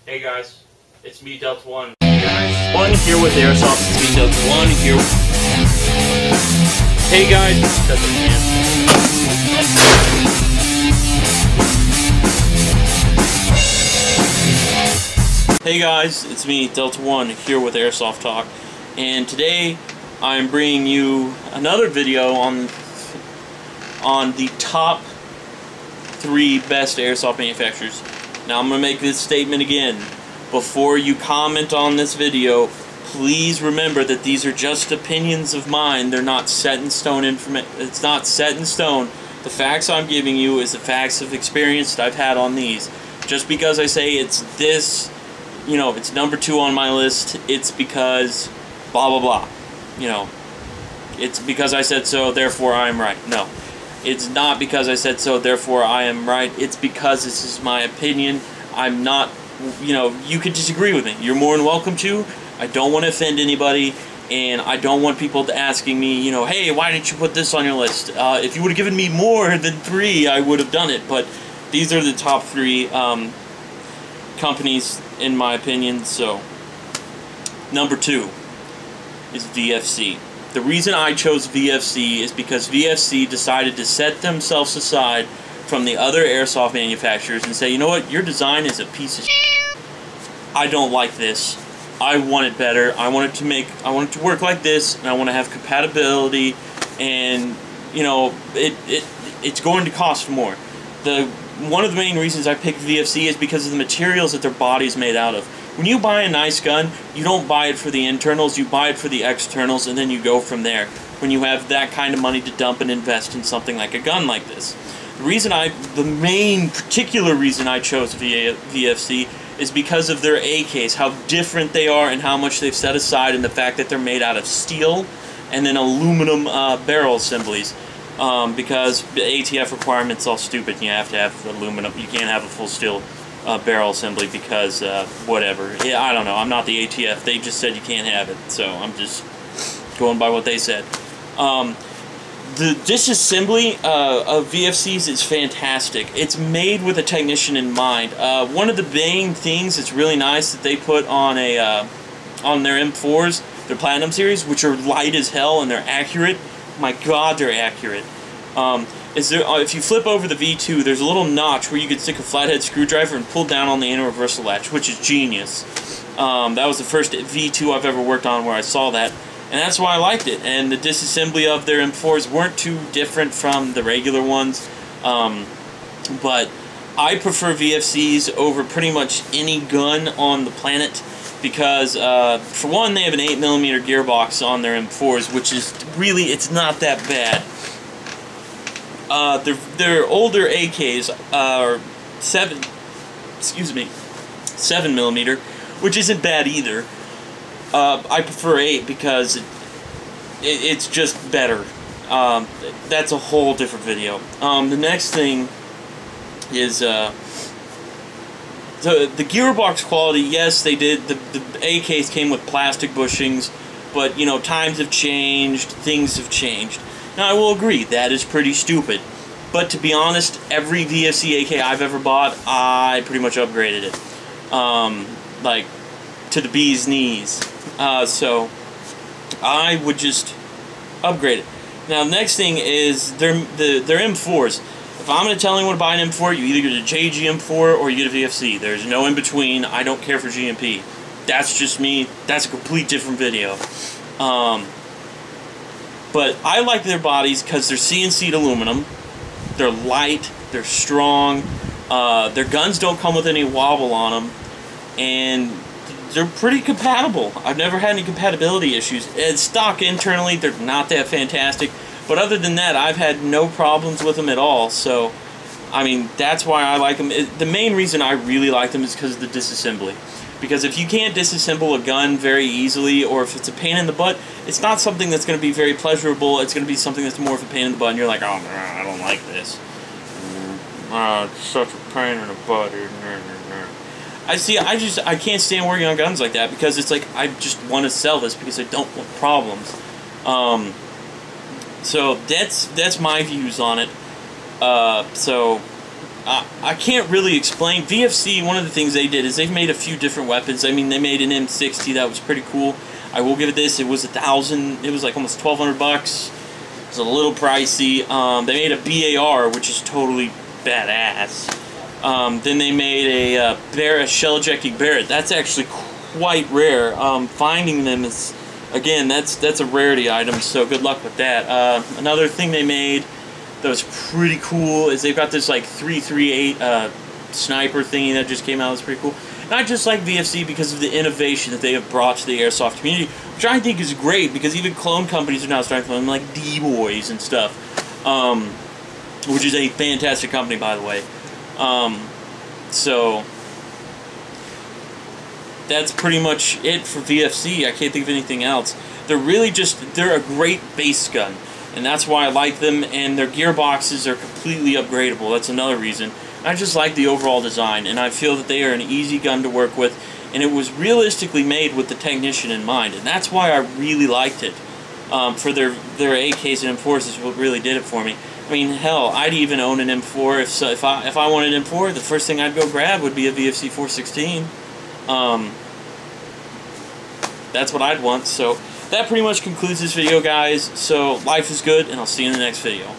Hey guys, it's me, Delta One. Hey guys, One here with Airsoft. It's me, Delta One here. Hey guys, it's Delta Man. Hey guys, it's me, Delta One here with Airsoft Talk, and today I'm bringing you another video on the top 3 best airsoft manufacturers. Now I'm going to make this statement again. Before you comment on this video, please remember that these are just opinions of mine. They're not set in stone information. It's not set in stone. The facts I'm giving you is the facts of experience that I've had on these. Just because I say it's this, you know, it's number 2 on my list, it's because blah blah blah. You know, it's because I said so, therefore I am right. No. It's not because I said so, therefore I am right. It's because this is my opinion. I'm not, you know, you could disagree with me. You're more than welcome to. I don't want to offend anybody, and I don't want people asking me, you know, hey, why didn't you put this on your list? If you would have given me more than 3, I would have done it. But these are the top 3 companies, in my opinion. So, number 2 is VFC. The reason I chose VFC is because VFC decided to set themselves aside from the other airsoft manufacturers and say, you know what, your design is a piece of shit. I don't like this. I want it better. I want it to work like this, and I want to have compatibility, and you know, it's going to cost more. One of the main reasons I picked VFC is because of the materials that their body is made out of. When you buy a nice gun, you don't buy it for the internals, you buy it for the externals, and then you go from there. When you have that kind of money to dump and invest in something like a gun like this. The main particular reason I chose VFC is because of their AKs, how different they are and how much they've set aside, and the fact that they're made out of steel and then aluminum barrel assemblies. Because the ATF requirement's all stupid, and you have to have aluminum. You can't have a full steel barrel assembly because whatever. Yeah, I don't know. I'm not the ATF. They just said you can't have it, so I'm just going by what they said. The disassembly of VFCs is fantastic. It's made with a technician in mind. One of the main things that's really nice that they put on on their M4s, their Platinum series, which are light as hell and they're accurate. My God, they're accurate. If you flip over the V2, there's a little notch where you could stick a flathead screwdriver and pull down on the inner reversal latch, which is genius. That was the first V2 I've ever worked on where I saw that, and that's why I liked it. And the disassembly of their M4s weren't too different from the regular ones, but I prefer VFCs over pretty much any gun on the planet because, for one, they have an 8mm gearbox on their M4s, which is really, it's not that bad. Their older AKs are 7mm, which isn't bad either. I prefer 8 because it's just better. That's a whole different video. The next thing is the gearbox quality. Yes, they did. The AKs came with plastic bushings, but you know, times have changed, things have changed. Now, I will agree, that is pretty stupid. But to be honest, every VFC AK I've ever bought, I pretty much upgraded it. Like, to the bee's knees. So, I would just upgrade it. Now, the next thing is their M4s. If I'm going to tell anyone to buy an M4, you either get a JGM4 or you get a VFC. There's no in between. I don't care for GMP. That's just me. That's a complete different video. But I like their bodies because they're CNC'd aluminum, they're light, they're strong, their guns don't come with any wobble on them, and they're pretty compatible. I've never had any compatibility issues. It's stock internally, they're not that fantastic, but other than that, I've had no problems with them at all. So, I mean, that's why I like them. The main reason I really like them is because of the disassembly. Because if you can't disassemble a gun very easily, or if it's a pain in the butt, it's not something that's going to be very pleasurable. It's going to be something that's more of a pain in the butt, and you're like, oh, I don't like this. It's such a pain in the butt. I can't stand working on guns like that, because it's like, I just want to sell this because I don't want problems. So that's my views on it. So I can't really explain. VFC, one of the things they did is they've made a few different weapons. I mean, they made an M60 that was pretty cool. I will give it this. It was $1,000. It was like almost $1,200. It was a little pricey. They made a BAR, which is totally badass. Then they made a shell-ejecting Barrett. That's actually quite rare. Finding them is, again, that's a rarity item, so good luck with that. Another thing they made that was pretty cool is they've got this like 338 sniper thingy that just came out. It's pretty cool. And I just like VFC because of the innovation that they have brought to the airsoft community, which I think is great because even clone companies are now starting to clone like D-Boys and stuff, which is a fantastic company, by the way. So that's pretty much it for VFC. I can't think of anything else. They're a great base gun, and that's why I like them, and their gearboxes are completely upgradable. That's another reason. I just like the overall design, and I feel that they are an easy gun to work with, and it was realistically made with the technician in mind, and that's why I really liked it. For their AKs and M4s is what really did it for me. I mean, hell, I'd even own an M4 if I wanted an M4. The first thing I'd go grab would be a VFC 416. That's what I'd want. So that pretty much concludes this video, guys. So life is good, and I'll see you in the next video.